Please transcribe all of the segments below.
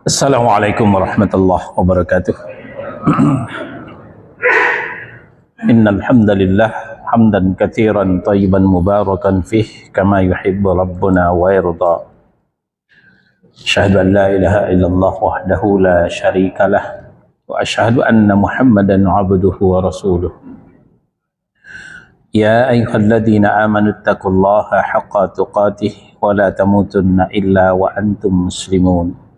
Assalamualaikum warahmatullahi wabarakatuh. Innal hamdalillah hamdan katsiran thayyiban mubarakan fih kama yuhibbu rabbuna wa yarda. Asyhadu an la ilaha illallah wahdahu la syarikalah wa asyhadu anna Muhammadan 'abduhu wa rasuluh. Ya ayyuhalladzina amanu taqullaha haqqa tuqatih wa la tamutunna illa wa antum muslimun.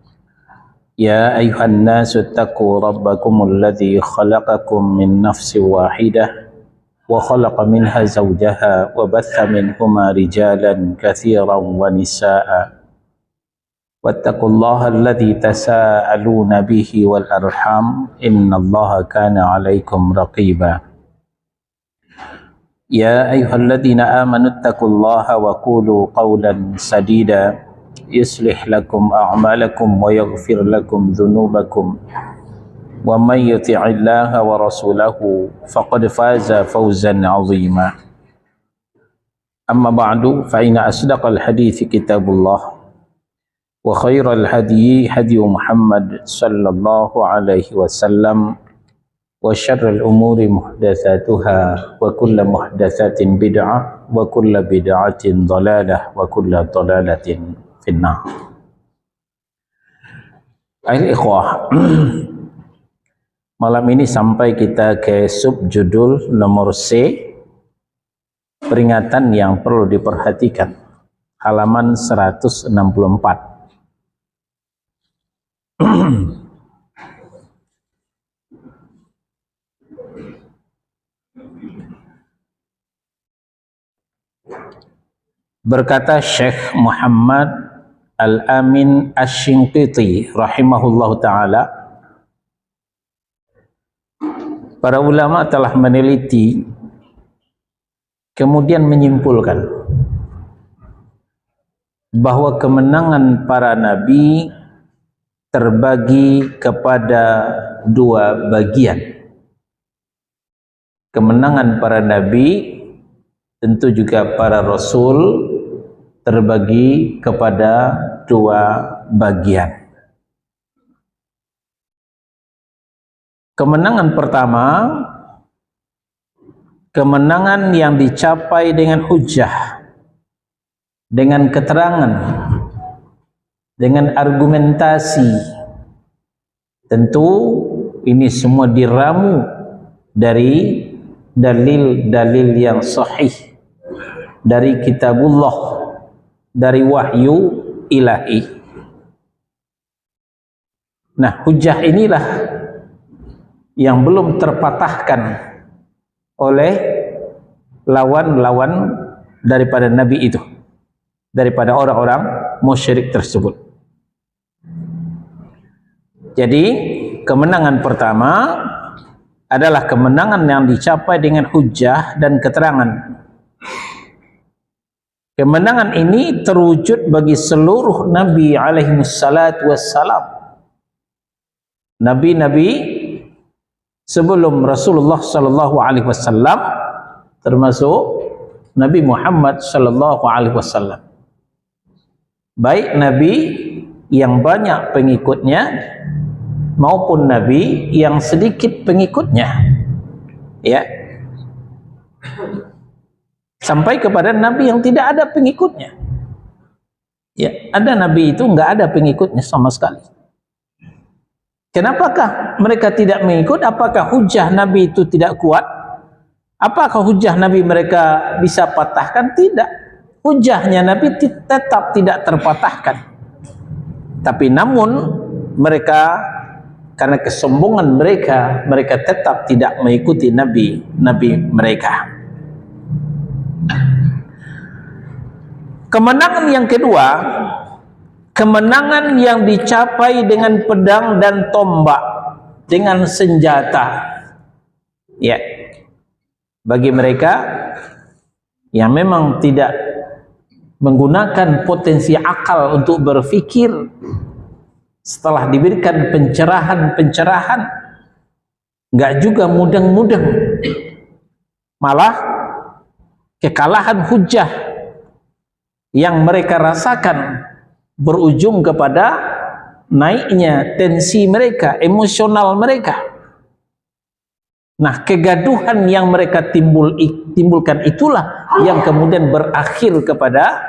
يا أيها الناس اتقوا ربكم الذي خلقكم من نفس واحدة وخلق منها زوجها وبث منهما رجالا كثيرا ونساء واتقوا الله الذي تساءلون به والأرحام إن الله كان عليكم رقيبا يا أيها الذين آمنوا اتقوا الله وقولوا قولا سديدا يصلح لكم أعمالكم ويغفر لكم ذنوبكم ومن يطع الله ورسوله فقد فاز فوزا عظيما أما بعد فإن أصدق الحديث كتاب الله وخير الهدي هدي محمد صلى الله عليه وسلم وشر الأمور محدثاتها وكل محدثات بدعة وكل بدعة ضلالة وكل ضلالة finna. Akhil ikhwah, malam ini sampai kita ke subjudul nomor C, peringatan yang perlu diperhatikan, halaman 164. Berkata Syekh Muhammad Al-Amin Asy-Shinqiti rahimahullahu ta'ala, para ulama telah meneliti kemudian menyimpulkan bahwa kemenangan para nabi terbagi kepada dua bagian. Kemenangan para nabi, tentu juga para rasul, terbagi kepada dua bagian. Kemenangan pertama, kemenangan yang dicapai dengan hujjah, dengan keterangan, dengan argumentasi. Tentu ini semua diramu dari dalil-dalil yang sahih dari kitabullah, dari wahyu ilahi. Nah, hujjah inilah yang belum terpatahkan oleh lawan-lawan daripada nabi itu, daripada orang-orang musyrik tersebut. Jadi kemenangan pertama adalah kemenangan yang dicapai dengan hujjah dan keterangan. Kemenangan ini terwujud bagi seluruh nabi alaihimussalatu wassalam. Nabi-nabi sebelum Rasulullah sallallahu alaihi wasallam, termasuk Nabi Muhammad sallallahu alaihi wasallam. Baik nabi yang banyak pengikutnya maupun nabi yang sedikit pengikutnya. Ya. Sampai kepada nabi yang tidak ada pengikutnya. Ya, ada nabi itu enggak ada pengikutnya sama sekali. Kenapakah mereka tidak mengikut? Apakah hujjah nabi itu tidak kuat? Apakah hujjah nabi mereka bisa patahkan? Tidak. Hujjahnya nabi tetap tidak terpatahkan. Tapi namun mereka, karena kesombongan mereka, mereka tetap tidak mengikuti nabi mereka. Kemenangan yang kedua, kemenangan yang dicapai dengan pedang dan tombak, dengan senjata. Ya, bagi mereka yang memang tidak menggunakan potensi akal untuk berfikir, setelah diberikan pencerahan, nggak juga mudeng-mudeng, malah kekalahan hujah yang mereka rasakan berujung kepada naiknya tensi mereka, emosional mereka. Nah, kegaduhan yang mereka timbulkan itulah yang kemudian berakhir kepada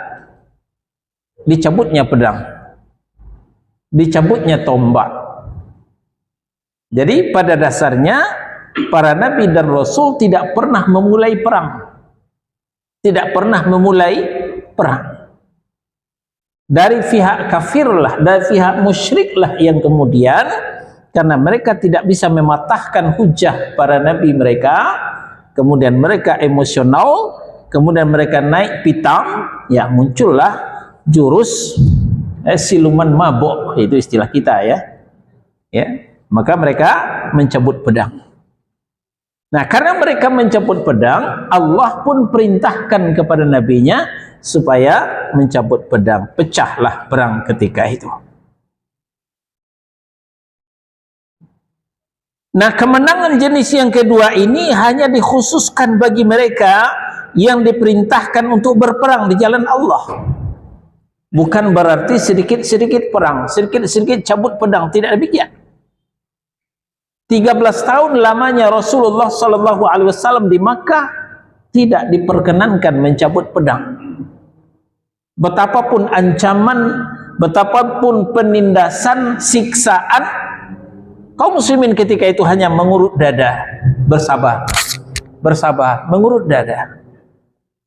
dicabutnya pedang, dicabutnya tombak. Jadi pada dasarnya para nabi dan rasul tidak pernah memulai perang, tidak pernah memulai perang. Dari pihak kafirlah, dari pihak musyriklah yang kemudian, karena mereka tidak bisa mematahkan hujah para nabi mereka, kemudian mereka emosional, kemudian mereka naik pitam, ya muncullah jurus siluman mabok, itu istilah kita ya. Maka mereka mencabut pedang. Nah, karena mereka mencabut pedang, Allah pun perintahkan kepada nabinya supaya mencabut pedang. Pecahlah perang ketika itu. Nah, kemenangan jenis yang kedua ini hanya dikhususkan bagi mereka yang diperintahkan untuk berperang di jalan Allah. Bukan berarti sedikit-sedikit perang, sedikit-sedikit cabut pedang, tidak demikian. 13 tahun lamanya Rasulullah SAW di Makkah tidak diperkenankan mencabut pedang. Betapapun ancaman, betapapun penindasan, siksaan, kaum muslimin ketika itu hanya mengurut dada, bersabar, mengurut dada.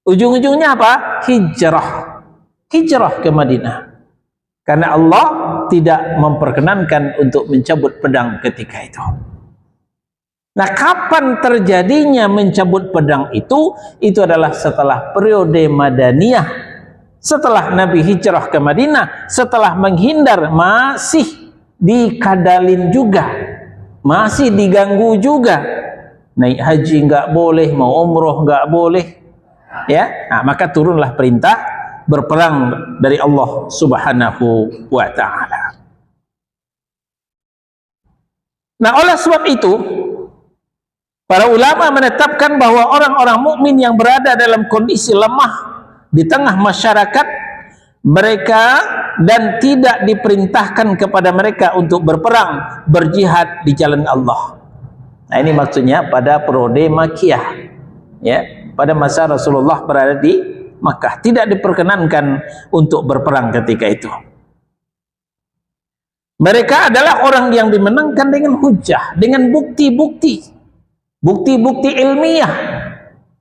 Ujung-ujungnya apa? Hijrah ke Madinah. Karena Allah tidak memperkenankan untuk mencabut pedang ketika itu. Nah, kapan terjadinya mencabut pedang itu? Itu adalah setelah periode Madaniyah, setelah Nabi hijrah ke Madinah, setelah menghindar, masih dikadalin juga, masih diganggu juga. Naik haji nggak boleh, mau umroh nggak boleh, ya. Nah, maka turunlah perintah berperang dari Allah Subhanahu wa Ta'ala. Nah, oleh sebab itu, para ulama menetapkan bahwa orang-orang mukmin yang berada dalam kondisi lemah di tengah masyarakat mereka dan tidak diperintahkan kepada mereka untuk berperang, berjihad di jalan Allah. Nah, ini maksudnya pada periode Makkiyah, ya, pada masa Rasulullah berada di Makkah, tidak diperkenankan untuk berperang ketika itu. Mereka adalah orang yang dimenangkan dengan hujah, dengan bukti-bukti ilmiah,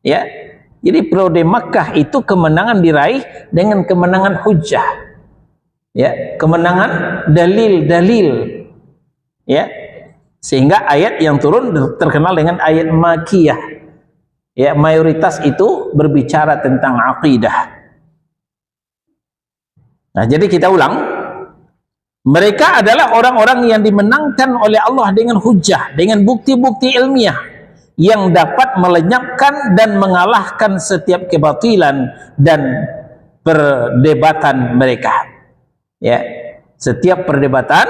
ya. Jadi periode Makkah itu kemenangan diraih dengan kemenangan hujah, ya, kemenangan dalil-dalil, ya, sehingga ayat yang turun terkenal dengan ayat Makkiyah, ya, mayoritas itu berbicara tentang akidah. Nah, jadi kita ulang, mereka adalah orang-orang yang dimenangkan oleh Allah dengan hujah, dengan bukti-bukti ilmiah yang dapat melenyapkan dan mengalahkan setiap kebatilan dan perdebatan mereka. Ya, setiap perdebatan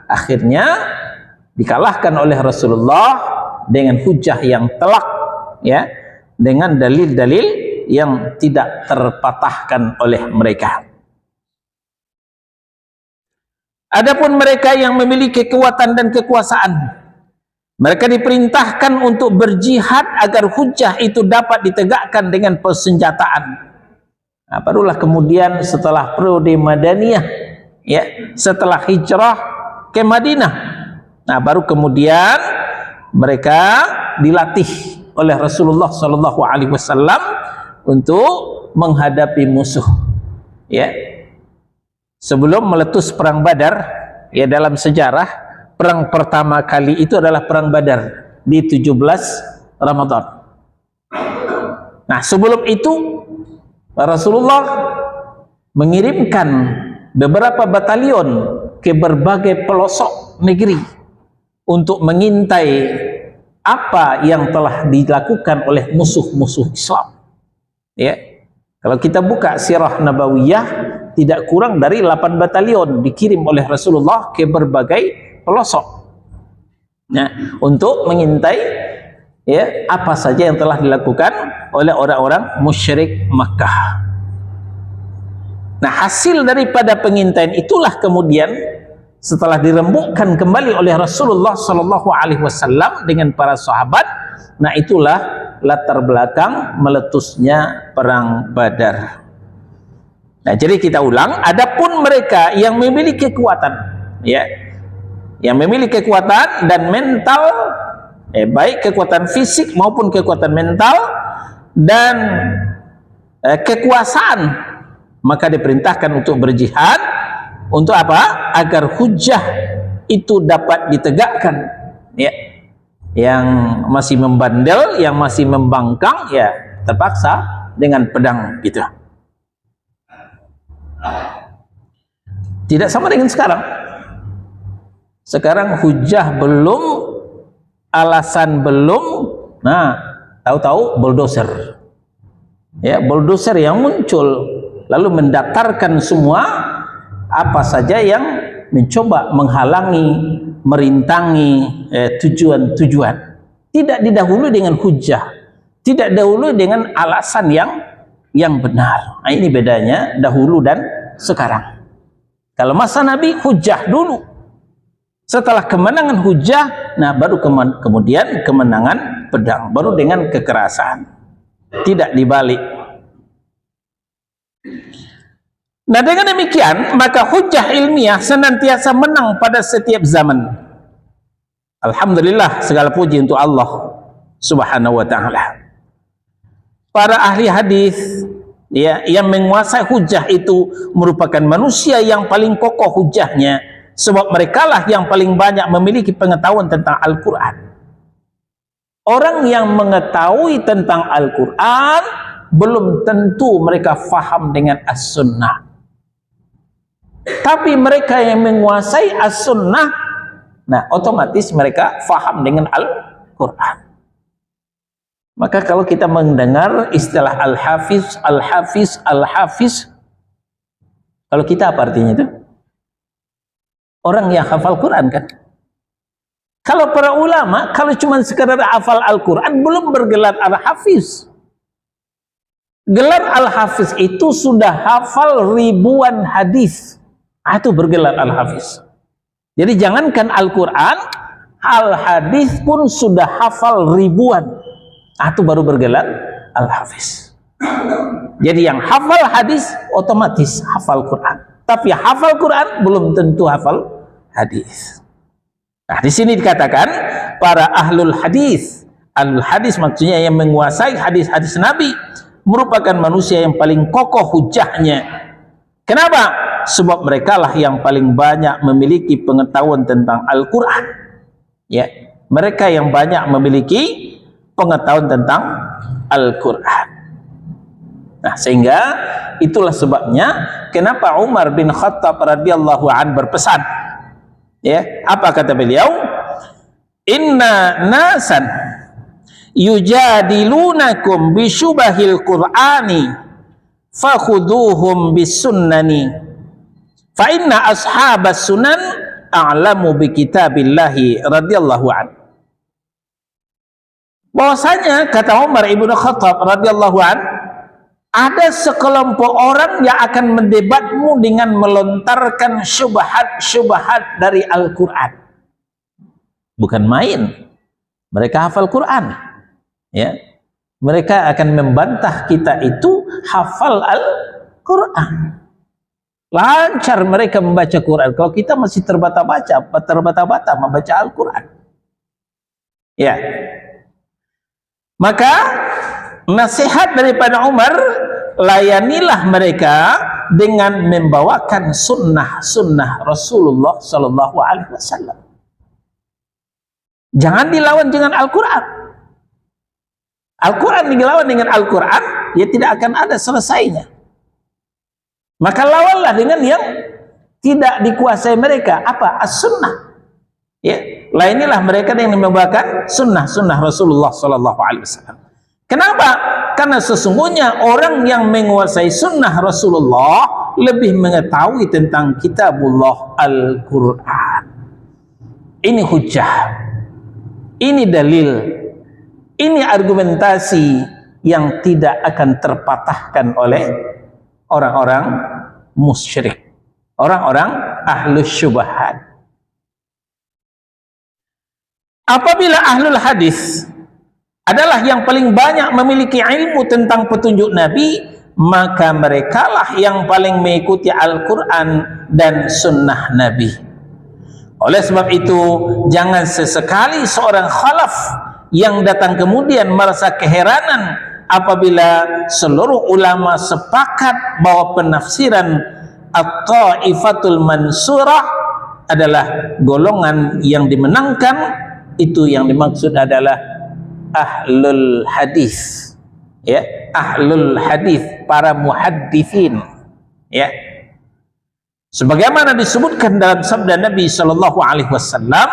akhirnya dikalahkan oleh Rasulullah dengan hujah yang telak, ya, dengan dalil-dalil yang tidak terpatahkan oleh mereka. Adapun mereka yang memiliki kekuatan dan kekuasaan, mereka diperintahkan untuk berjihad agar hujah itu dapat ditegakkan dengan persenjataan. Nah, barulah kemudian setelah periode Madaniyah, ya, setelah hijrah ke Madinah, nah baru kemudian mereka dilatih oleh Rasulullah SAW untuk menghadapi musuh. Ya, sebelum meletus perang Badar, ya, dalam sejarah perang pertama kali itu adalah perang Badar di 17 Ramadan. Nah, sebelum itu Rasulullah mengirimkan beberapa batalion ke berbagai pelosok negeri untuk mengintai apa yang telah dilakukan oleh musuh-musuh Islam. Ya, kalau kita buka sirah nabawiyah, tidak kurang dari 8 batalion dikirim oleh Rasulullah ke berbagai pelosok, nah, untuk mengintai ya apa saja yang telah dilakukan oleh orang-orang musyrik Makkah. Nah, hasil daripada pengintaian itulah kemudian setelah dirembukkan kembali oleh Rasulullah Shallallahu Alaihi Wasallam dengan para sahabat, nah itulah latar belakang meletusnya perang Badar. Nah, jadi kita ulang, adapun mereka yang memiliki kekuatan, ya, yang memiliki kekuatan dan mental, baik kekuatan fisik maupun kekuatan mental dan kekuasaan, maka diperintahkan untuk berjihad. Untuk apa? Agar hujjah itu dapat ditegakkan. Ya, yang masih membandel, yang masih membangkang, ya terpaksa dengan pedang gitu. Tidak sama dengan sekarang. Sekarang hujjah belum, alasan belum, nah tahu-tahu bulldozer. Ya, bulldozer yang muncul lalu mendatarkan semua apa saja yang mencoba menghalangi, merintangi tujuan-tujuan. Tidak didahului dengan hujjah, tidak dahulu dengan alasan yang benar. Nah, ini bedanya dahulu dan sekarang. Kalau masa Nabi hujjah dulu, setelah kemenangan hujjah, nah baru kemudian kemenangan pedang, baru dengan kekerasan, tidak dibalik. Nah, dengan demikian maka hujjah ilmiah senantiasa menang pada setiap zaman. Alhamdulillah, segala puji untuk Allah Subhanahu wa taala. Para ahli hadis, ya, yang menguasai hujjah itu merupakan manusia yang paling kokoh hujjahnya, sebab merekalah yang paling banyak memiliki pengetahuan tentang Al-Qur'an. Orang yang mengetahui tentang Al-Qur'an belum tentu mereka faham dengan As-Sunnah. Tapi mereka yang menguasai As-Sunnah, nah otomatis mereka faham dengan Al-Quran. Maka kalau kita mendengar istilah Al-Hafiz, Al-Hafiz, Al-Hafiz, kalau kita apa artinya itu? Orang yang hafal Quran kan? Kalau para ulama, kalau cuma sekadar hafal Al-Quran, belum bergelar Al-Hafiz. Gelar Al-Hafiz itu sudah hafal ribuan hadis. Itu bergelar Al-Hafiz. Jadi jangankan Al-Quran, Al-Hadis pun sudah hafal ribuan. Itu baru bergelar Al-Hafiz. Jadi yang hafal hadis otomatis hafal Quran. Tapi hafal Quran belum tentu hafal hadis. Nah, di sini dikatakan para ahlul hadis. Ahlul hadis maksudnya yang menguasai hadis-hadis Nabi, merupakan manusia yang paling kokoh hujahnya. Kenapa? Sebab mereka lah yang paling banyak memiliki pengetahuan tentang Al-Quran. Ya, mereka yang banyak memiliki pengetahuan tentang Al-Quran. Nah, sehingga itulah sebabnya kenapa Umar bin Khattab radhiyallahu an berpesan. Ya, apa kata beliau? Inna nasan yujadilunakum bisyubahil Qur'ani fakhuduhum bisunnani. Fa inna ashabas sunan a'lamu bi kitabillahi radhiyallahu an. Bahwasanya kata Umar ibnu Khattab radhiyallahu an, ada sekelompok orang yang akan mendebatmu dengan melontarkan syubhat-syubhat dari Al-Quran. Bukan main, mereka hafal Quran, ya. Mereka akan membantah kita itu hafal Al-Quran. Lancar mereka membaca Quran. Kalau kita masih terbata-bata membaca Al-Quran. Ya. Maka nasihat daripada Umar, layanilah mereka dengan membawakan sunnah Rasulullah Sallallahu Alaihi Wasallam. Jangan dilawan dengan Al-Quran. Al-Quran dilawan dengan Al-Quran, ya tidak akan ada selesainya. Maka lawanlah dengan yang tidak dikuasai mereka apa? As-sunnah. Ya, inilah mereka yang membawakan sunnah Rasulullah sallallahu alaihi wasallam. Kenapa? Karena sesungguhnya orang yang menguasai sunnah Rasulullah lebih mengetahui tentang kitabullah Al-Quran. Ini hujjah, ini dalil, ini argumentasi yang tidak akan terpatahkan oleh orang-orang musyrik, orang-orang ahlus syubhat. Apabila ahlul hadis adalah yang paling banyak memiliki ilmu tentang petunjuk Nabi, maka merekalah yang paling mengikuti Al-Quran dan sunnah Nabi. Oleh sebab itu, jangan sesekali seorang khalaf yang datang kemudian merasa keheranan apabila seluruh ulama sepakat bahwa penafsiran at-ta'ifatul mansurah adalah golongan yang dimenangkan. Itu yang dimaksud adalah ahlul hadis, ya, ahlul hadis, para muhaddithin, ya. Sebagaimana disebutkan dalam sabda Nabi sallallahu alaihi wasallam,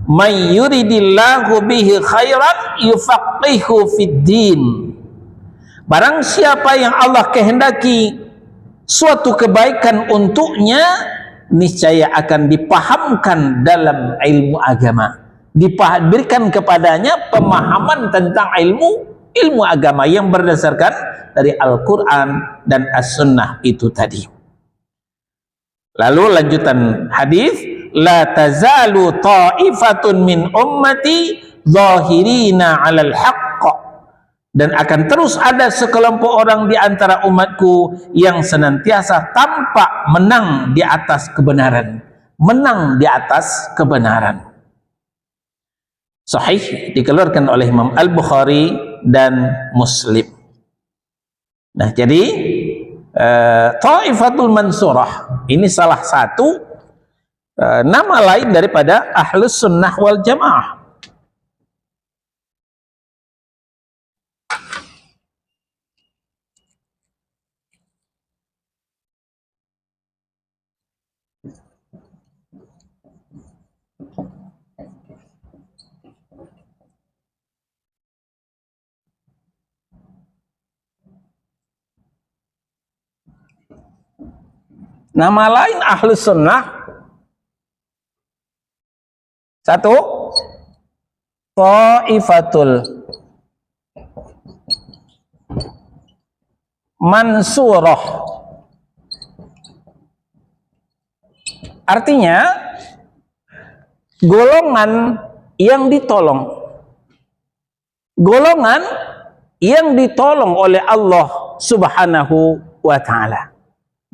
"May yuridillahu bihi khairan yufaqihu fid din." Barang siapa yang Allah kehendaki suatu kebaikan untuknya, niscaya akan dipahamkan dalam ilmu agama. Diberikan kepadanya pemahaman tentang ilmu agama yang berdasarkan dari Al-Quran dan As-Sunnah itu tadi. Lalu lanjutan hadis, la tazalu ta'ifatun min ummati zahirina 'alal haqq, dan akan terus ada sekelompok orang di antara umatku yang senantiasa tampak menang di atas kebenaran, menang di atas kebenaran. Sahih dikeluarkan oleh Imam Al-Bukhari dan Muslim. Nah, jadi Ta'ifatul Mansurah ini salah satu nama lain daripada Ahlus Sunnah wal Jamaah. Nama lain Ahlus Sunnah, satu, Ta'ifatul Mansurah. Artinya golongan yang ditolong, golongan yang ditolong oleh Allah Subhanahu wa ta'ala.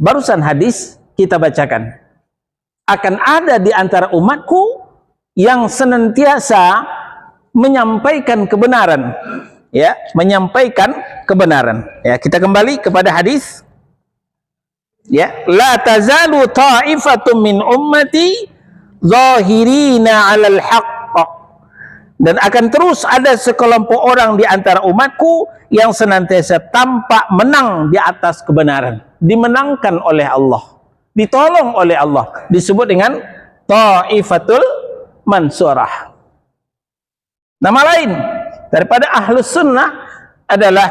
Barusan hadis kita bacakan, akan ada di antara umatku yang senantiasa menyampaikan kebenaran, ya, menyampaikan kebenaran. Ya, kita kembali kepada hadis, ya, la tazalu ta'ifatum min ummati zahirina 'alal haqq, dan akan terus ada sekelompok orang di antara umatku yang senantiasa tampak menang di atas kebenaran, dimenangkan oleh Allah, ditolong oleh Allah, disebut dengan Ta'ifatul Mansurah. Nama lain daripada Ahlus Sunnah adalah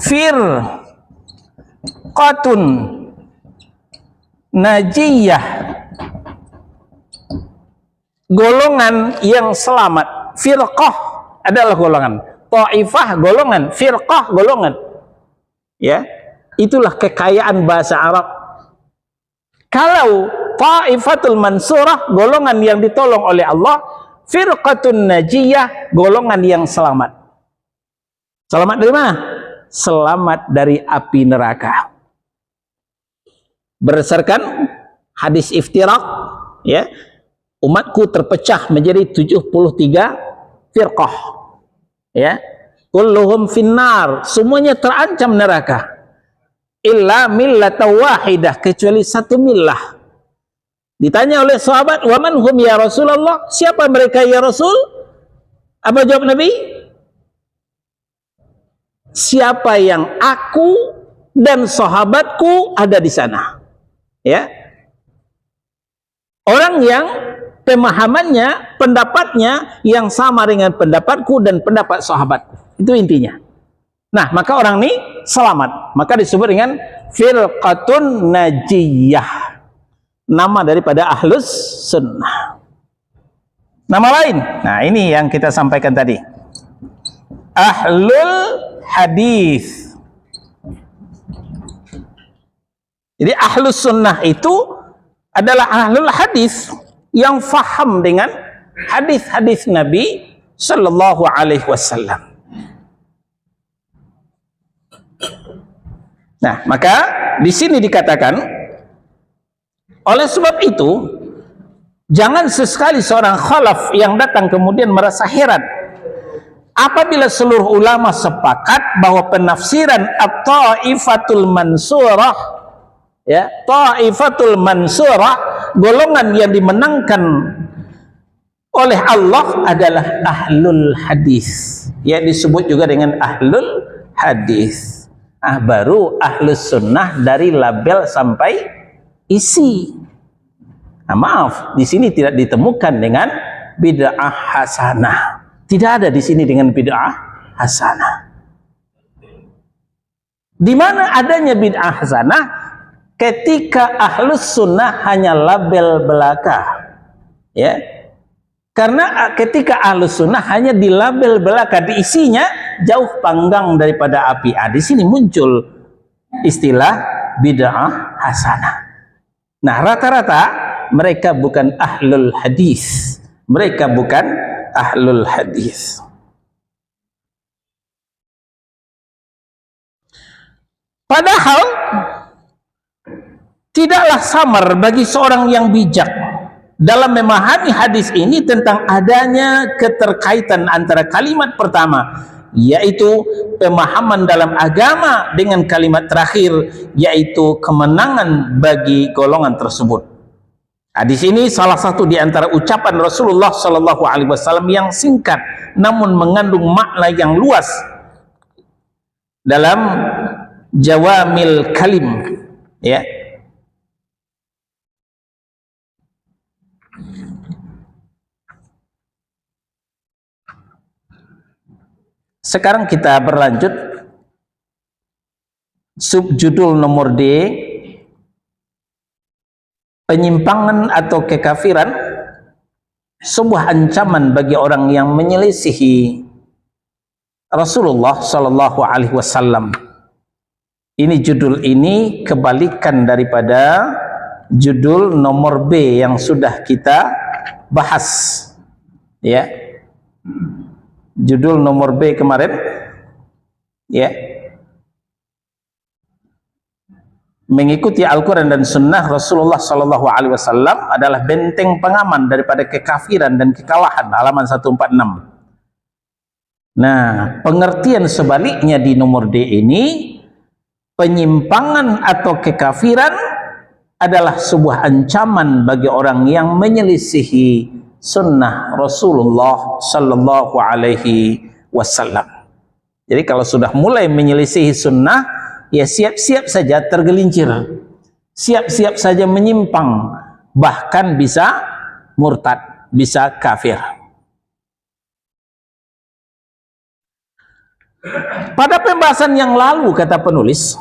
Firqatun Najiyah, golongan yang selamat. Firqah adalah golongan, Ta'ifah golongan, Firqah golongan. Ya, itulah kekayaan bahasa Arab. Kalau Ta'ifatul Mansurah, golongan yang ditolong oleh Allah, Firqatun Najiyah, golongan yang selamat. Selamat dari mana? Selamat dari api neraka. Berdasarkan hadis iftiraq, ya, umatku terpecah menjadi 73 firqah, ya, kulluhum finnar, semuanya terancam neraka, illa millata wahidah, kecuali satu millah. Ditanya oleh sahabat, wa man hum ya Rasulullah, siapa mereka ya Rasul? Apa jawab Nabi? Siapa yang aku dan sahabatku ada di sana. Ya. Orang yang pemahamannya, pendapatnya yang sama dengan pendapatku dan pendapat sahabatku. Itu intinya. Nah, maka orang ini selamat. Maka disebut dengan firqatun najiyah. Nama daripada ahlus sunnah. Nama lain. Nah, ini yang kita sampaikan tadi. Ahlul hadis. Jadi ahlus sunnah itu adalah ahlul hadis yang faham dengan hadis-hadis Nabi Sallallahu Alaihi Wasallam. Nah, maka di sini dikatakan, oleh sebab itu, jangan sesekali seorang khalaf yang datang kemudian merasa heran apabila seluruh ulama sepakat bahwa penafsiran at-ta'ifatul mansurah, ya, ta'ifatul mansurah, golongan yang dimenangkan oleh Allah adalah ahlul hadis, ya, disebut juga dengan ahlul hadis. Baru ahlus sunnah dari label sampai isi. Nah, maaf, di sini tidak ditemukan dengan bid'ah hasanah. Tidak ada di sini dengan bid'ah hasanah. Di mana adanya bid'ah hasanah? Ketika ahlus sunnah hanya label belaka, ya. Karena ketika ahlus sunnah hanya di label belaka, diisinya jauh panggang daripada api. Di sini muncul istilah bid'ah hasanah. Nah, rata-rata mereka bukan ahlul hadis. Mereka bukan ahlul hadis. Padahal tidaklah samar bagi seorang yang bijak dalam memahami hadis ini tentang adanya keterkaitan antara kalimat pertama, yaitu pemahaman dalam agama, dengan kalimat terakhir, yaitu kemenangan bagi golongan tersebut. Hadis ini salah satu di antara ucapan Rasulullah Sallallahu Alaihi Wasallam yang singkat namun mengandung makna yang luas dalam jawamil kalim, ya. Sekarang kita berlanjut subjudul nomor D, penyimpangan atau kekafiran, sebuah ancaman bagi orang yang menyelisihi Rasulullah Sallallahu Alaihi Wasallam. Ini judul ini kebalikan daripada judul nomor B yang sudah kita bahas, ya. Judul nomor B kemarin, ya, mengikuti Al-Quran dan Sunnah Rasulullah Sallallahu Alaihi Wasallam adalah benteng pengaman daripada kekafiran dan kekalahan, halaman 146. Nah, pengertian sebaliknya di nomor D ini, penyimpangan atau kekafiran adalah sebuah ancaman bagi orang yang menyelisihi sunnah Rasulullah Sallallahu Alaihi Wasallam. Jadi kalau sudah mulai menyelisihi sunnah, ya siap-siap saja tergelincir, siap-siap saja menyimpang, bahkan bisa murtad, bisa kafir. Pada pembahasan yang lalu, kata penulis,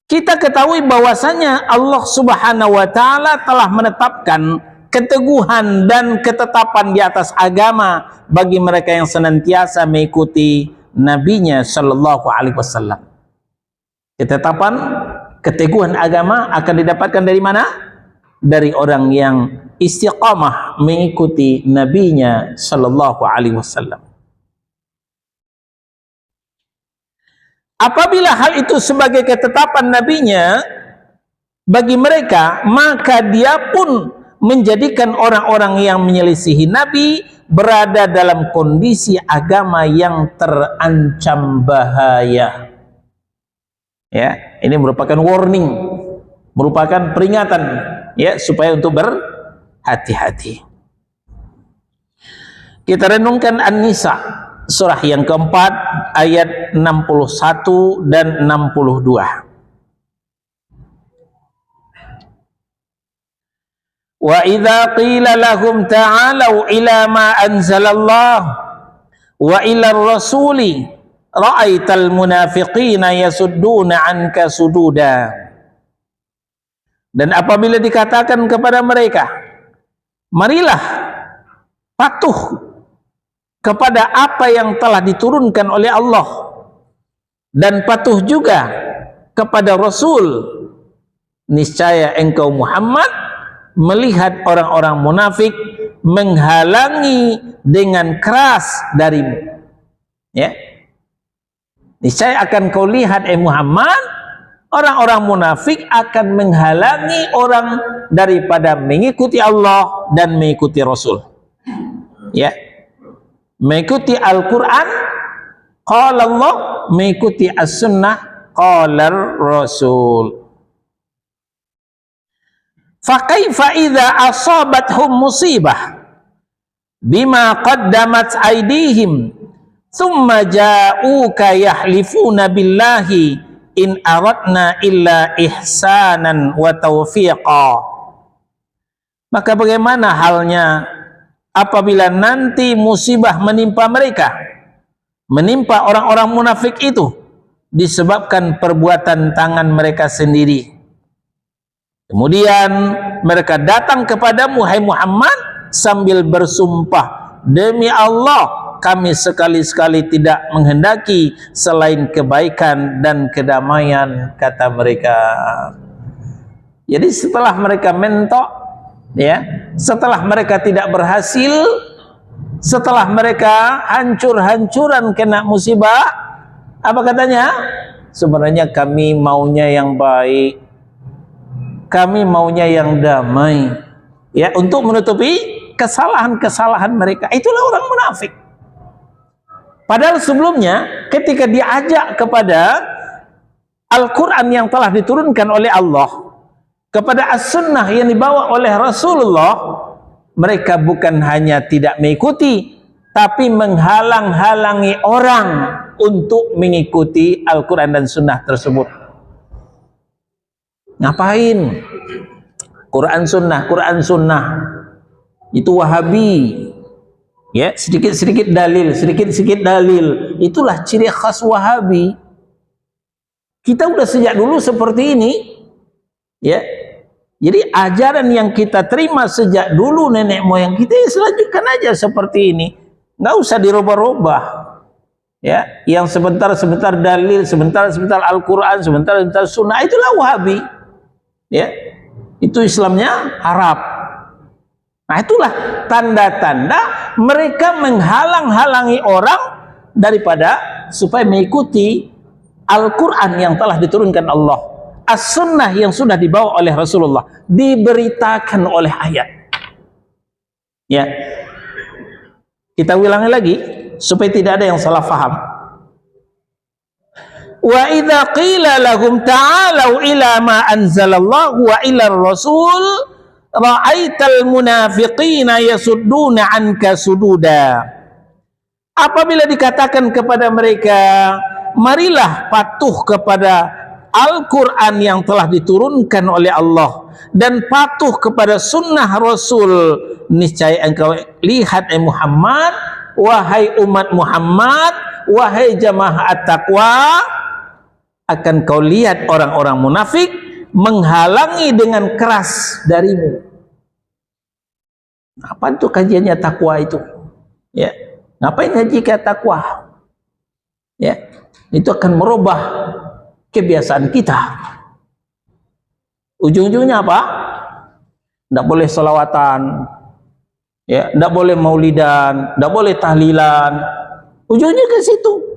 kita ketahui bahwasanya Allah Subhanahu wa Ta'ala telah menetapkan keteguhan dan ketetapan di atas agama bagi mereka yang senantiasa mengikuti nabinya Sallallahu Alaihi Wasallam. Ketetapan, keteguhan agama akan didapatkan dari mana? Dari orang yang istiqamah mengikuti nabinya Sallallahu Alaihi Wasallam. Apabila hal itu sebagai ketetapan nabinya bagi mereka, maka dia pun menjadikan orang-orang yang menyelisihi Nabi berada dalam kondisi agama yang terancam bahaya. Ya, ini merupakan warning, merupakan peringatan, ya, supaya untuk berhati-hati. Kita renungkan An-Nisa surah yang keempat ayat 61 dan 62. Wa idza qila lahum ta'alu ila ma anzalallah wa ila ar-rasuli ra'aital munafiqina yasudduna anka sududa. Dan apabila dikatakan kepada mereka, marilah patuh kepada apa yang telah diturunkan oleh Allah dan patuh juga kepada Rasul, niscaya engkau Muhammad melihat orang-orang munafik menghalangi dengan keras darimu. Ya, niscaya akan kau lihat Muhammad, orang-orang munafik akan menghalangi orang daripada mengikuti Allah dan mengikuti Rasul. Ya, mengikuti Al-Quran qala Allah, mengikuti As-Sunnah qala Rasul. Fakaifa idza asabathum musibah bima qaddamat aydihim thumma ja'uka yahlifuna billahi in aradna illa ihsanan wa taufiqa. Maka bagaimana halnya apabila nanti musibah menimpa mereka, menimpa orang-orang munafik itu disebabkan perbuatan tangan mereka sendiri. Kemudian mereka datang kepadamu, hai Muhammad, sambil bersumpah, demi Allah kami sekali-sekali tidak menghendaki selain kebaikan dan kedamaian, kata mereka. Jadi setelah mereka mentok, ya, setelah mereka tidak berhasil, setelah mereka hancur-hancuran kena musibah, apa katanya? Sebenarnya kami maunya yang baik, kami maunya yang damai, ya, untuk menutupi kesalahan-kesalahan mereka. Itulah orang munafik. Padahal sebelumnya ketika diajak kepada Al-Quran yang telah diturunkan oleh Allah, kepada As-Sunnah yang dibawa oleh Rasulullah, mereka bukan hanya tidak mengikuti, tapi menghalang-halangi orang untuk mengikuti Al-Quran dan Sunnah tersebut. Ngapain? Quran Sunnah itu Wahabi, ya, sedikit-sedikit dalil, sedikit-sedikit dalil. Itulah ciri khas Wahabi. Kita udah sejak dulu seperti ini, ya. Jadi ajaran yang kita terima sejak dulu nenek moyang kita, ya, selanjutkan aja seperti ini, nggak usah dirubah-rubah, ya. Yang sebentar-sebentar dalil, sebentar-sebentar Al-Quran, sebentar-sebentar Sunnah, itulah Wahabi, ya. Itu Islamnya Arab. Nah, itulah tanda-tanda mereka menghalang-halangi orang daripada supaya mengikuti Al-Quran yang telah diturunkan Allah, As-Sunnah yang sudah dibawa oleh Rasulullah, diberitakan oleh ayat. Ya, kita ulangi lagi supaya tidak ada yang salah faham. Wa idza qila lahum ta'alu ila ma anzalallahu wa ila ar-rasul ra'aital munafiqina yasudduna anka sududa. Apabila dikatakan kepada mereka, marilah patuh kepada Al-Quran yang telah diturunkan oleh Allah dan patuh kepada sunnah Rasul, niscaya engkau lihat Muhammad, wahai umat Muhammad, wahai jamaah at-taqwa, akan kau lihat orang-orang munafik menghalangi dengan keras darimu. Apa itu kajiannya takwa itu? Ya, ngapain ngaji ke takwa? Ya, itu akan merubah kebiasaan kita. Ujung-ujungnya apa? Tidak boleh selawatan, ya, tidak boleh maulidan, tidak boleh tahlilan. Ujungnya ke situ.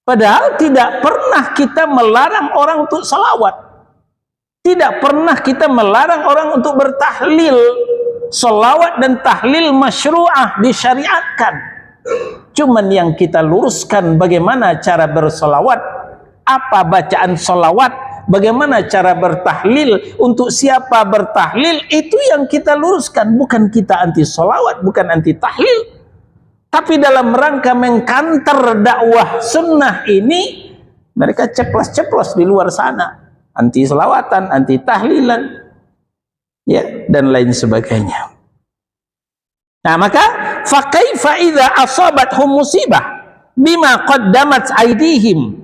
Padahal tidak pernah kita melarang orang untuk salawat, tidak pernah kita melarang orang untuk bertahlil. Salawat dan tahlil masyru'ah, disyariatkan. Cuman yang kita luruskan bagaimana cara bersalawat, apa bacaan salawat, bagaimana cara bertahlil, untuk siapa bertahlil, itu yang kita luruskan. Bukan kita anti salawat, bukan anti tahlil. Tapi dalam rangka mengkanter dakwah sunnah ini, mereka ceplos-ceplos di luar sana, anti selawatan, anti tahlilan. ya, dan lain sebagainya. Nah, maka fa kaifa idza asabathum musibah bima qaddamat aydihim,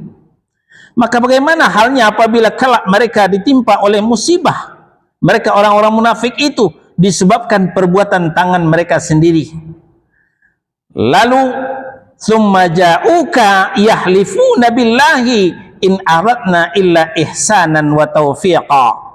maka bagaimana halnya apabila kelak mereka ditimpa oleh musibah, mereka orang-orang munafik itu, disebabkan perbuatan tangan mereka sendiri. Lalu summa ja'uka yahlifuna billahi in aradna illa ihsanan wa taufiqa.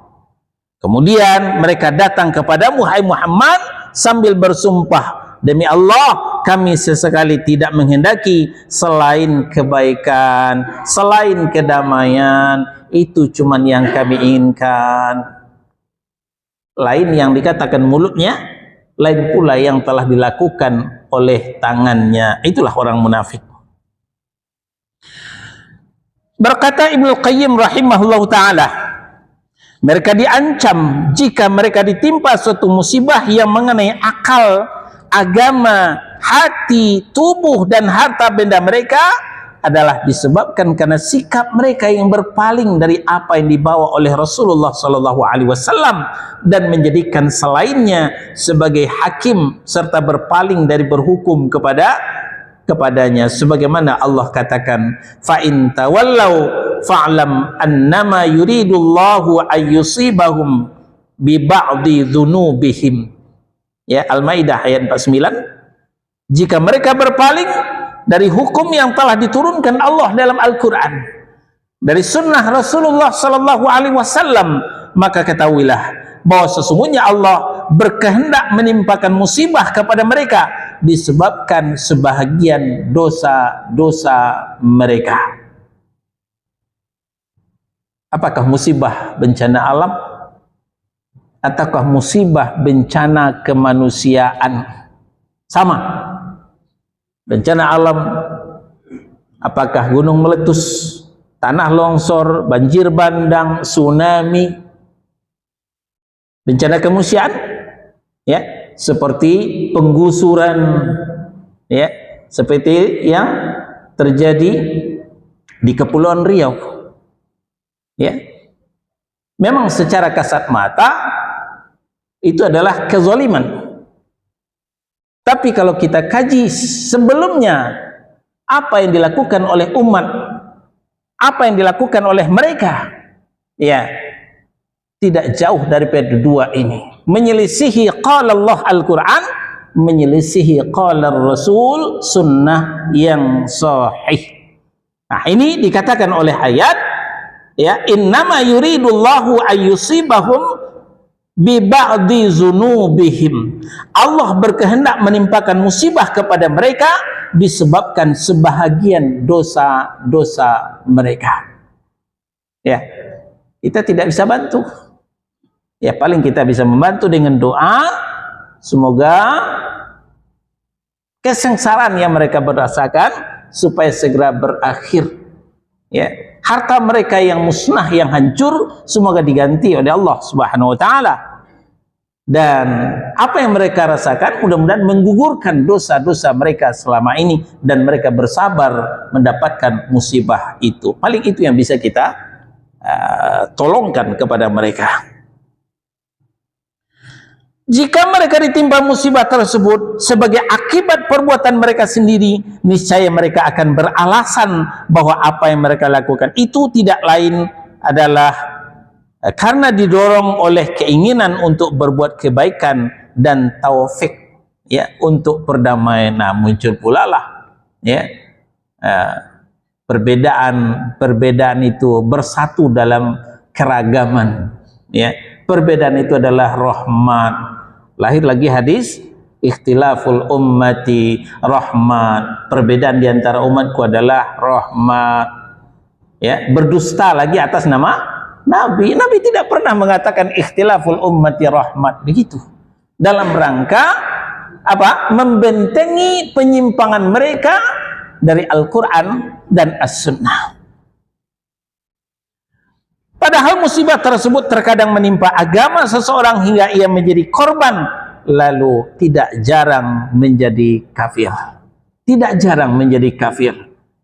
Kemudian mereka datang kepadamu, hai Muhammad, sambil bersumpah, demi Allah kami sesekali tidak menghendaki selain kebaikan, selain kedamaian, itu cuman yang kami inginkan. Lain yang dikatakan mulutnya, lain pula yang telah dilakukan oleh tangannya. Itulah orang munafik. Berkata Ibnu Qayyim rahimahullahu ta'ala, mereka diancam jika mereka ditimpa suatu musibah yang mengenai akal, agama, hati, tubuh, dan harta benda mereka, adalah disebabkan karena sikap mereka yang berpaling dari apa yang dibawa oleh Rasulullah SAW dan menjadikan selainnya sebagai hakim serta berpaling dari berhukum kepadanya, sebagaimana Allah katakan, fa in tawallau fa'lam annama yuridullahu ayyusibahum bi ba'di dzunubihim. Ya, Al-Maidah ayat 49. Jika mereka berpaling dari hukum yang telah diturunkan Allah dalam Al-Quran, dari sunnah Rasulullah SAW, maka ketahuilah bahwa sesungguhnya Allah berkehendak menimpakan musibah kepada mereka disebabkan sebahagian dosa-dosa mereka. Apakah musibah bencana alam ataukah musibah bencana kemanusiaan? Sama. Bencana alam, apakah gunung meletus, tanah longsor, banjir bandang, tsunami. Bencana kemanusiaan, ya, seperti penggusuran, ya, seperti yang terjadi di Kepulauan Riau, ya. Memang secara kasat mata itu adalah kezaliman. Tapi kalau kita kaji sebelumnya, apa yang dilakukan oleh umat, apa yang dilakukan oleh mereka, ya, tidak jauh daripada dua ini. Menyelisihi qala Allah Al-Quran, menyelisihi qala Rasul sunnah yang sahih. Nah, ini dikatakan oleh ayat, ya, innama yuridullahu ayyusibahum bi ba'di dzunubihim. Allah berkehendak menimpakan musibah kepada mereka disebabkan sebahagian dosa-dosa mereka. Ya, kita tidak bisa bantu. Ya, paling kita bisa membantu dengan doa, semoga kesengsaraan yang mereka berasakan supaya segera berakhir. Ya, harta mereka yang musnah, yang hancur, semoga diganti oleh Allah Subhanahu wa taala. Dan apa yang mereka rasakan mudah-mudahan menggugurkan dosa-dosa mereka selama ini dan mereka bersabar mendapatkan musibah itu. Paling itu yang bisa kita tolongkan kepada mereka. Jika mereka ditimpa musibah tersebut sebagai akibat perbuatan mereka sendiri, niscaya mereka akan beralasan bahwa apa yang mereka lakukan itu tidak lain adalah karena didorong oleh keinginan untuk berbuat kebaikan dan taufik, ya, untuk perdamaian. Nah, muncul pula lah, ya, perbedaan itu bersatu dalam keragaman, ya. Perbedaan itu adalah rahmat. Lahir lagi hadis, ikhtilaful ummati rahmat. Perbedaan di antara umatku adalah rahmat. Ya, berdusta lagi atas nama Nabi. Nabi tidak pernah mengatakan ikhtilaful ummati rahmat, begitu. Dalam rangka apa? Membentengi penyimpangan mereka dari Al-Quran dan As-Sunnah. Padahal musibah tersebut terkadang menimpa agama seseorang hingga ia menjadi korban, lalu tidak jarang menjadi kafir. Tidak jarang menjadi kafir.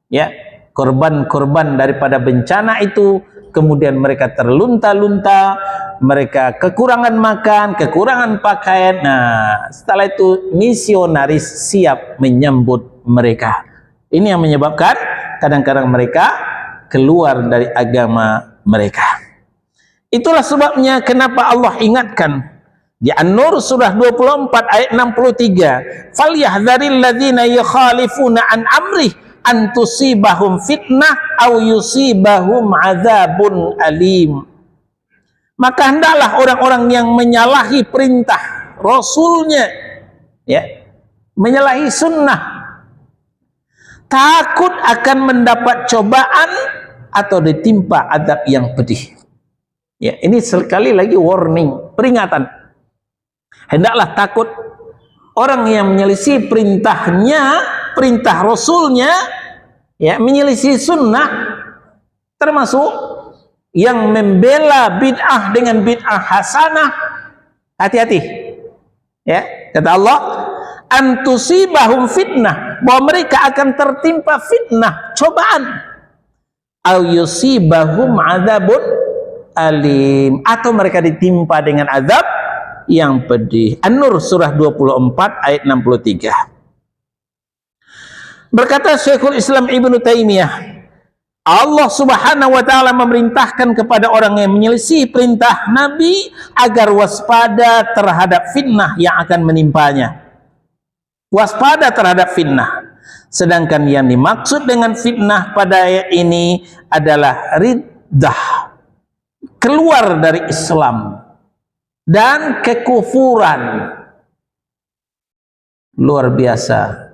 Ya, korban-korban daripada bencana itu kemudian mereka terlunta-lunta, mereka kekurangan makan, kekurangan pakaian. Nah, setelah itu misionaris siap menyambut mereka. Ini yang menyebabkan kadang-kadang mereka keluar dari agama mereka. Itulah sebabnya kenapa Allah ingatkan di An-Nur surah 24 ayat 63, "Falyahdharil ladzina yukhalifuna an amrih an tusibahum fitnah aw yusibahum adzabun alim." Maka hendaklah orang-orang yang menyalahi perintah Rasulnya, ya, menyalahi sunnah, takut akan mendapat cobaan atau ditimpa azab yang pedih. Ya, ini sekali lagi warning, peringatan. Hendaklah takut orang yang menyelisih perintahnya, perintah Rasulnya, ya, menyelisih sunnah, termasuk yang membela bid'ah dengan bid'ah hasanah. Hati-hati, ya, kata Allah, antusibahum fitnah, bahwa mereka akan tertimpa fitnah, cobaan, au yusibahum adzabun alim, atau mereka ditimpa dengan azab yang pedih. An-Nur surah 24 ayat 63. Berkata Syekhul Islam Ibnu Taimiyah, Allah Subhanahu wa taala memerintahkan kepada orang yang menyelisih perintah Nabi agar waspada terhadap fitnah yang akan menimpanya. Waspada terhadap fitnah. Sedangkan yang dimaksud dengan fitnah pada ayat ini adalah riddah, keluar dari Islam, dan kekufuran. Luar biasa,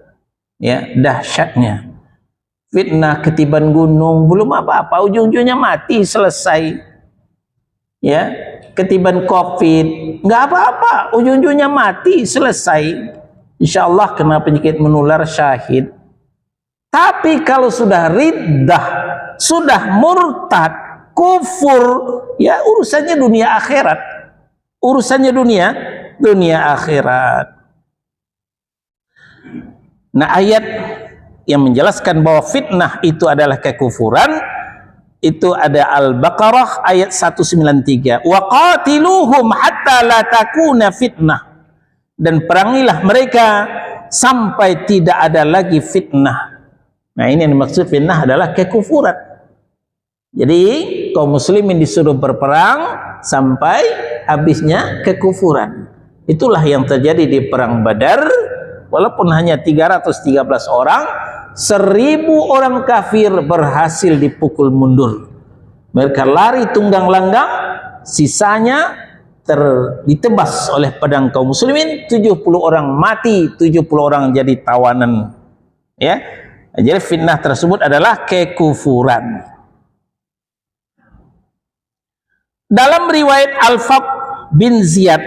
ya, dahsyatnya. Fitnah ketiban gunung, belum apa-apa, ujung-ujungnya mati, selesai. Ya, ketiban COVID, nggak apa-apa, ujung-ujungnya mati, selesai. Insya Allah kena penyakit menular, syahid. Tapi kalau sudah riddah, sudah murtad, kufur, ya urusannya dunia akhirat. Urusannya dunia akhirat. Nah, ayat yang menjelaskan bahwa fitnah itu adalah kekufuran, itu ada Al-Baqarah ayat 193. Wa qatiluhum hatta la takuna fitnah, dan perangilah mereka sampai tidak ada lagi fitnah. Nah, ini yang dimaksud fitnah adalah kekufuran. Jadi kaum muslimin disuruh berperang sampai habisnya kekufuran. Itulah yang terjadi di perang Badar. Walaupun hanya 313 orang, 1000 orang kafir berhasil dipukul mundur. Mereka lari tunggang langgang, sisanya ditebas oleh pedang kaum muslimin. 70 orang mati, 70 orang jadi tawanan. Ya, jadi fitnah tersebut adalah kekufuran. Dalam riwayat Al-Faq bin Ziyad,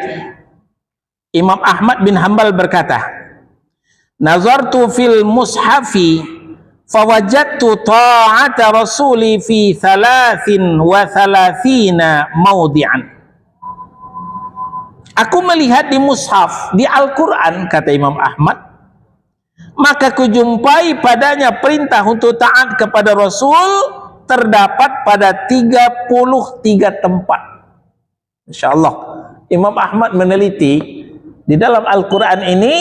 Imam Ahmad bin Hanbal berkata, "Nazartu fil mushafi fawajadtu ta'ata rasuli fi 33 mawdi'an." Aku melihat di mushaf, di Al-Quran, kata Imam Ahmad, maka kujumpai padanya perintah untuk taat kepada Rasul terdapat pada 33 tempat. Insyaallah Imam Ahmad meneliti di dalam Al-Quran ini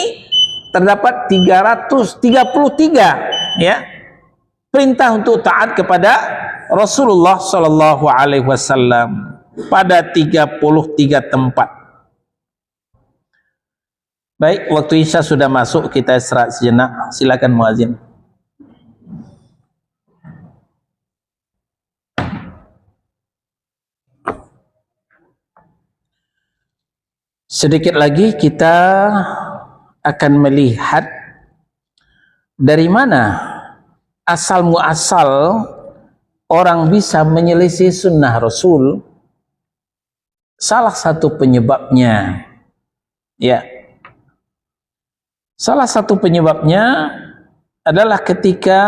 terdapat 333, ya, perintah untuk taat kepada Rasulullah Sallallahu Alaihi Wasallam pada 33 tempat. Baik, waktu Isya sudah masuk, kita istirahat sejenak. Silakan muazin. Sedikit lagi kita akan melihat dari mana asal muasal orang bisa menyelisih sunnah Rasul. Salah satu penyebabnya, ya, salah satu penyebabnya adalah ketika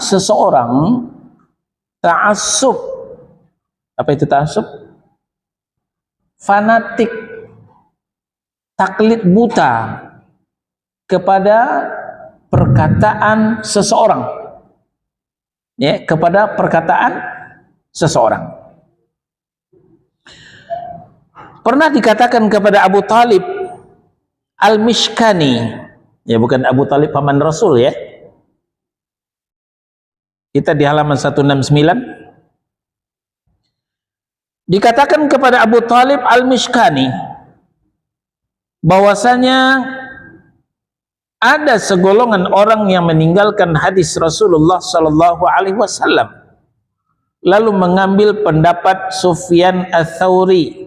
seseorang ta'assub. Apa itu ta'assub? Fanatik, taklid buta kepada perkataan seseorang, ya, kepada perkataan seseorang. Pernah dikatakan kepada Abu Talib Al-Mishkani, ya bukan Abu Talib paman Rasul ya. Kita di halaman 169. Dikatakan kepada Abu Talib Al-Mishkani bahwasanya ada segolongan orang yang meninggalkan hadis Rasulullah sallallahu alaihi wasallam lalu mengambil pendapat Sufyan Ats-Tsauri.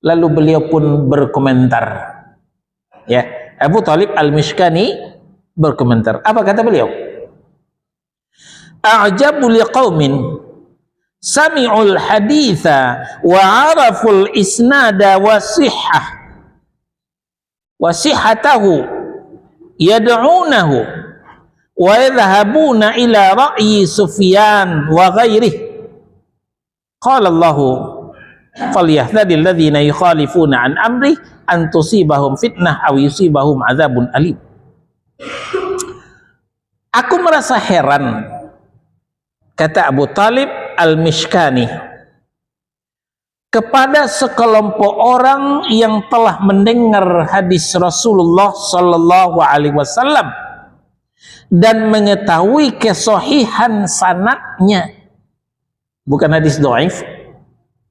Lalu beliau pun berkomentar. Ya, Abu Talib Al-Mishkani berkomentar. Apa kata beliau? A'jabu liqaumin sami'ul haditha wa 'araful isnada wa sihhatahu yad'unahu wa yadhhabuna ila ra'yi Sufyan wa ghairihi. Qala Allah falyahdharil ladzina yukhalifuna an amri an tusibahum fitnah aw yusibahum adzabun alim. Aku merasa heran, kata Abu Talib Al-Mishkani, kepada sekelompok orang yang telah mendengar hadis Rasulullah sallallahu alaihi wasallam dan mengetahui kesahihan sanadnya. Bukan hadis dhaif,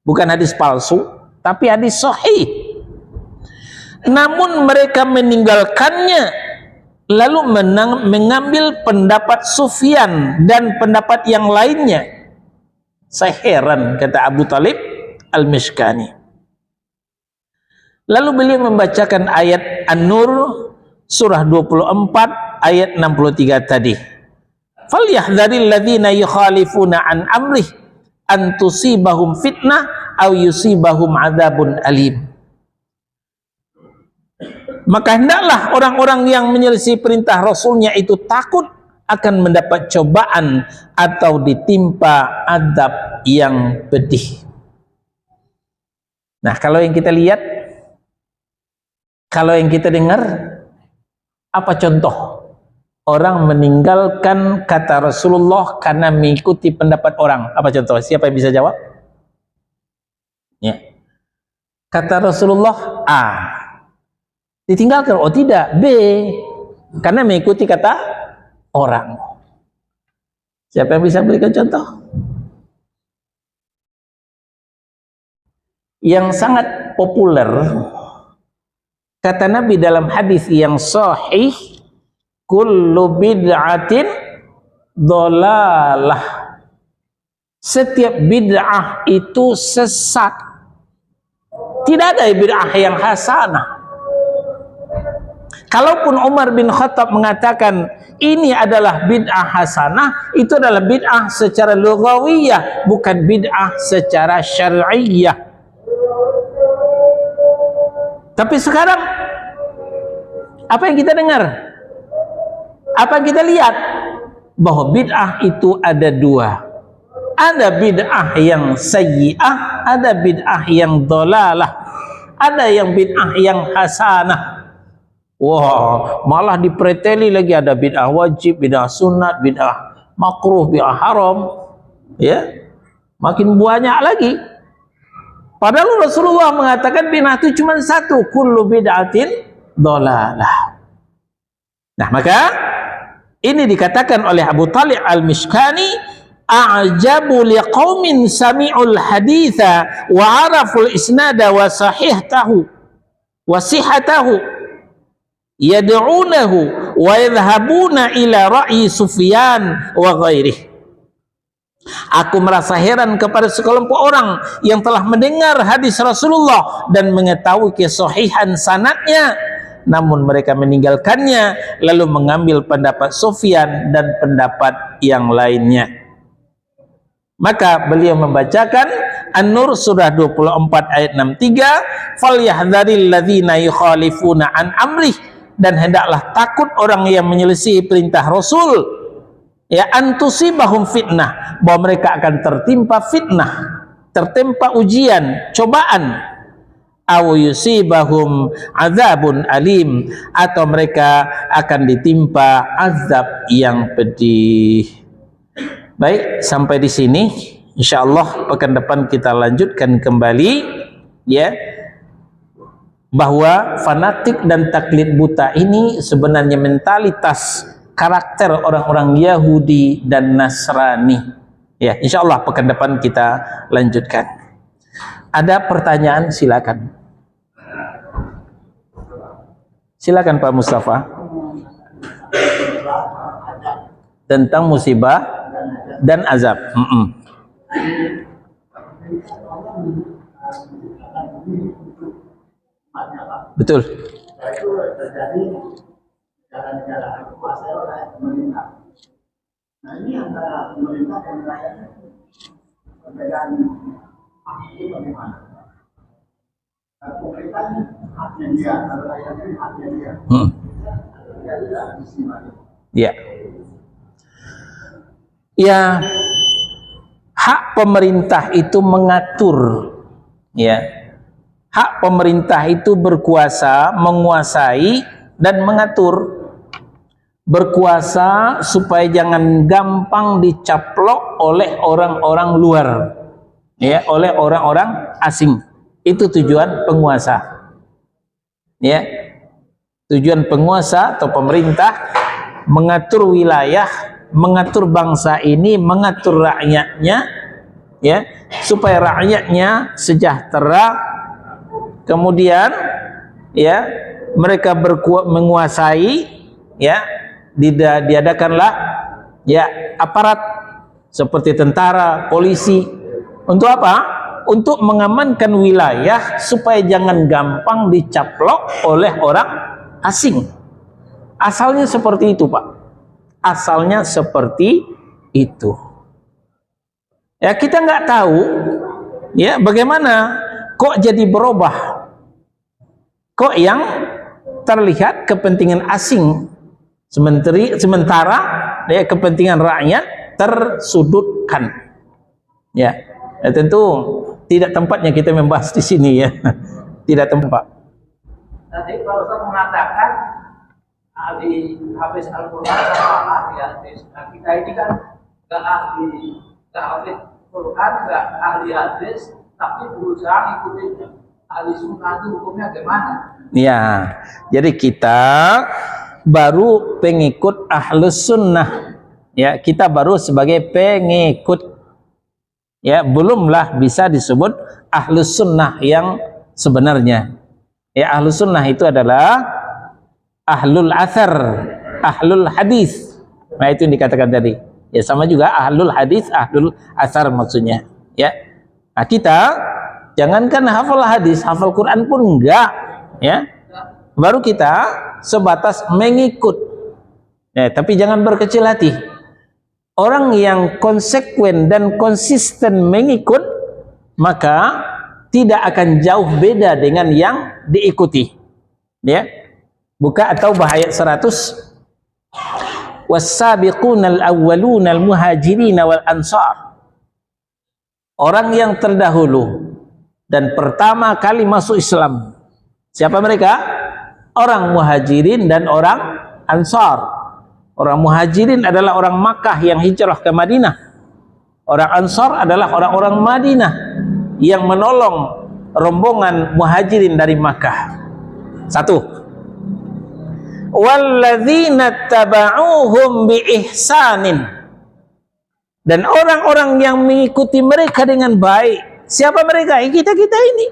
bukan hadis palsu, tapi hadis sahih. Namun mereka meninggalkannya lalu mengambil pendapat Sufyan dan pendapat yang lainnya. Saya heran, kata Abu Talib Al-Mishkani. Lalu beliau membacakan ayat An-Nur surah 24 ayat 63 tadi. Falyahdharil ladzina yukhalifuna an amrih an tusibahum fitnah aw yusibahum adzabun alim. Maka hendaklah orang-orang yang menyelisih perintah Rasulnya itu takut akan mendapat cobaan atau ditimpa azab yang pedih. Nah, kalau yang kita lihat, kalau yang kita dengar, apa contoh orang meninggalkan kata Rasulullah karena mengikuti pendapat orang? Apa contoh? Siapa yang bisa jawab? Ya. Kata Rasulullah A, ditinggalkan. Oh tidak, B, karena mengikuti kata orang. Siapa yang bisa berikan contoh? Yang sangat populer, kata Nabi dalam hadis yang sahih, kullu bid'atin dhalalah. Setiap bid'ah itu sesat. Tidak ada bid'ah yang hasanah. Kalaupun Umar bin Khattab mengatakan ini adalah bid'ah hasanah, itu adalah bid'ah secara lughawiyah, bukan bid'ah secara syar'iyyah. Tapi sekarang apa yang kita dengar? Apa yang kita lihat? Bahwa bid'ah itu ada dua. Ada bid'ah yang sayyi'ah, ada bid'ah yang dhalalah, ada yang bid'ah yang hasanah. Wah, malah dipreteli lagi ada bid'ah wajib, bid'ah sunat, bid'ah makruh, bid'ah haram. Ya, makin banyak lagi. Padahal Rasulullah mengatakan bid'ah itu cuma satu, kullu bid'atin dhalalah. Nah, maka ini dikatakan oleh Abu Talib Al-Mishkani, a'jabu liqaumin sami'ul haditha wa 'araful isnada wa sahihtahu wa sihhatahu yad'unahu wa yadhhabuna ila ra'yi Sufyan wa ghairihi. Aku merasa heran kepada sekelompok orang yang telah mendengar hadis Rasulullah dan mengetahui kesahihan sanadnya, namun mereka meninggalkannya lalu mengambil pendapat Sufyan dan pendapat yang lainnya. Maka beliau membacakan An-Nur surah 24 ayat 63, falyahdharil ladzina yukhalifuna an amrih, dan hendaklah takut orang yang menyelisih perintah Rasul, ya, antusibahum fitnah, bahwa mereka akan tertimpa fitnah, tertimpa ujian, cobaan, aw yusibahum adzabun alim, atau mereka akan ditimpa azab yang pedih. Baik, sampai di sini. Insyaallah pekan depan kita lanjutkan kembali ya, bahwa fanatik dan taklid buta ini sebenarnya mentalitas karakter orang-orang Yahudi dan Nasrani. Ya, insya Allah pekan depan kita lanjutkan. Ada pertanyaan, silakan. Silakan Pak Mustafa. Tentang musibah dan azab. Betul. Nah, ini antara pemerintah dan rakyat perbedaan hak itu bagaimana? Pemerintah haknya dia, kalau rakyatnya haknya dia. Ya. Ya, hak pemerintah itu mengatur, ya. Hak pemerintah itu berkuasa, menguasai dan mengatur. Berkuasa supaya jangan gampang dicaplok oleh orang-orang luar, ya, oleh orang-orang asing. Itu tujuan penguasa, ya. Tujuan penguasa atau pemerintah mengatur wilayah, mengatur bangsa ini, mengatur rakyatnya, ya, supaya rakyatnya sejahtera. Kemudian, ya, mereka menguasai, ya, diadakanlah, ya, aparat seperti tentara, polisi. Untuk apa? Untuk mengamankan wilayah supaya jangan gampang dicaplok oleh orang asing. Asalnya seperti itu, Pak. Asalnya seperti itu. Ya, kita nggak tahu, ya, bagaimana kok jadi berubah. Kok yang terlihat kepentingan asing, sementara ya, kepentingan rakyat tersudutkan. Ya, tentu tidak tempatnya kita membahas di sini, ya. Tidak tempat. Tadi kalau saya mengatakan ahli hafiz Al-Quran sama ahli hadis. Nah, kita ini kan nggak ahli Quran, nggak ahli hadis, tapi berusaha ikutin ahli sunnah itu hukumnya gimana? Ya, jadi kita baru pengikut ahlus sunnah, ya, kita baru sebagai pengikut, ya, belumlah bisa disebut ahlus sunnah yang sebenarnya. Ya, ahlus sunnah itu adalah ahlul athar, ahlul hadis. Nah, itu yang dikatakan tadi. Ya, sama juga ahlul hadis, ahlul athar maksudnya, ya. Nah, kita jangankan hafal hadis, hafal Quran pun enggak, ya. Baru kita sebatas mengikut. Ya, tapi jangan berkecil hati. Orang yang konsekuen dan konsisten mengikut, maka tidak akan jauh beda dengan yang diikuti. Ya. Buka At-Taubah ayat 100. Was-sabiqunal awwalunal muhajirin wal ansar. Orang yang terdahulu dan pertama kali masuk Islam. Siapa mereka? Orang muhajirin dan orang ansar. Orang muhajirin adalah orang Makkah yang hijrah ke Madinah. Orang ansar adalah orang-orang Madinah yang menolong rombongan muhajirin dari Makkah. Satu. Walladzina taba'uhum bi ihsanin. Dan orang-orang yang mengikuti mereka dengan baik. Siapa mereka? Kita-kita ini.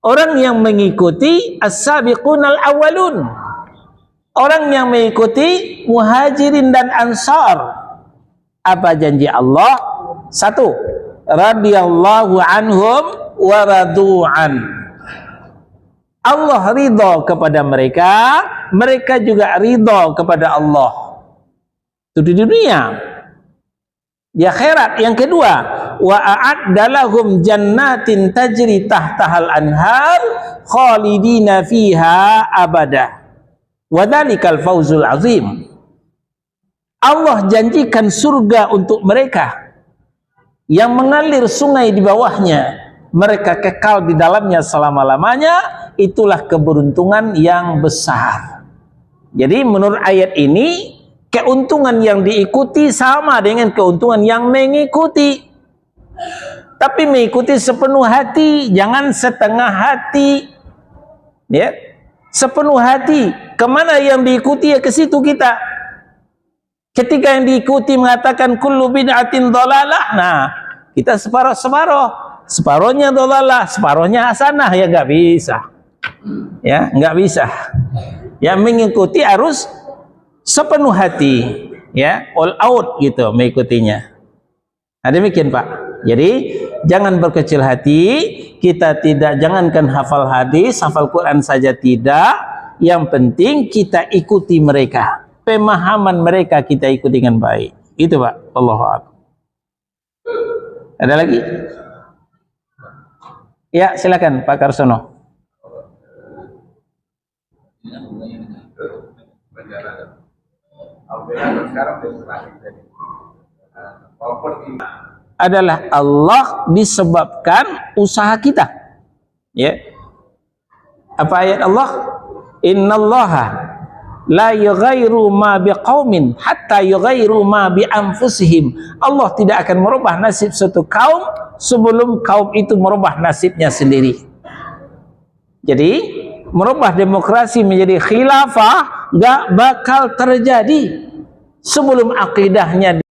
Orang yang mengikuti as-sabiqunal awwalun. Orang yang mengikuti muhajirin dan ansar. Apa janji Allah? Satu, radhiyallahu anhum wa radu'an. Allah ridha kepada mereka, mereka juga ridha kepada Allah. Itu di dunia. Di akhirat. Yang kedua, wa a'adda lahum jannatin tajri tahtahal anhar khalidina fiha abada. Wa dzalikal fawzul azim. Allah janjikan surga untuk mereka yang mengalir sungai di bawahnya, mereka kekal di dalamnya selama-lamanya. Itulah keberuntungan yang besar. Jadi menurut ayat ini, keuntungan yang diikuti sama dengan keuntungan yang mengikuti. tapi mengikuti sepenuh hati, jangan setengah hati. Ya, sepenuh hati. Kemana yang diikuti ya ke situ kita. Ketika yang diikuti mengatakan kullu bid'atin dhalalah, nah kita separuh-separuh. Separuhnya dhalalah, separuhnya hasanah, ya nggak bisa. Ya, nggak bisa. Yang mengikuti harus sepenuh hati, ya, all out gitu mengikutinya. Nah, demikian Pak. Jadi jangan berkecil hati, kita tidak, jangankan hafal hadis, hafal Quran saja tidak. Yang penting kita ikuti mereka, pemahaman mereka kita ikuti dengan baik. Itu Pak. Allahu a'lam. Ada lagi? Ya, silakan Pak Karsono. Adalah Allah disebabkan usaha kita. Ya. Apa ayat Allah? Innallaha la yughayyiru ma biqaumin hatta yughayyiru ma bi anfusihim. Allah tidak akan merubah nasib suatu kaum sebelum kaum itu merubah nasibnya sendiri. Jadi merubah demokrasi menjadi khilafah gak bakal terjadi sebelum akidahnya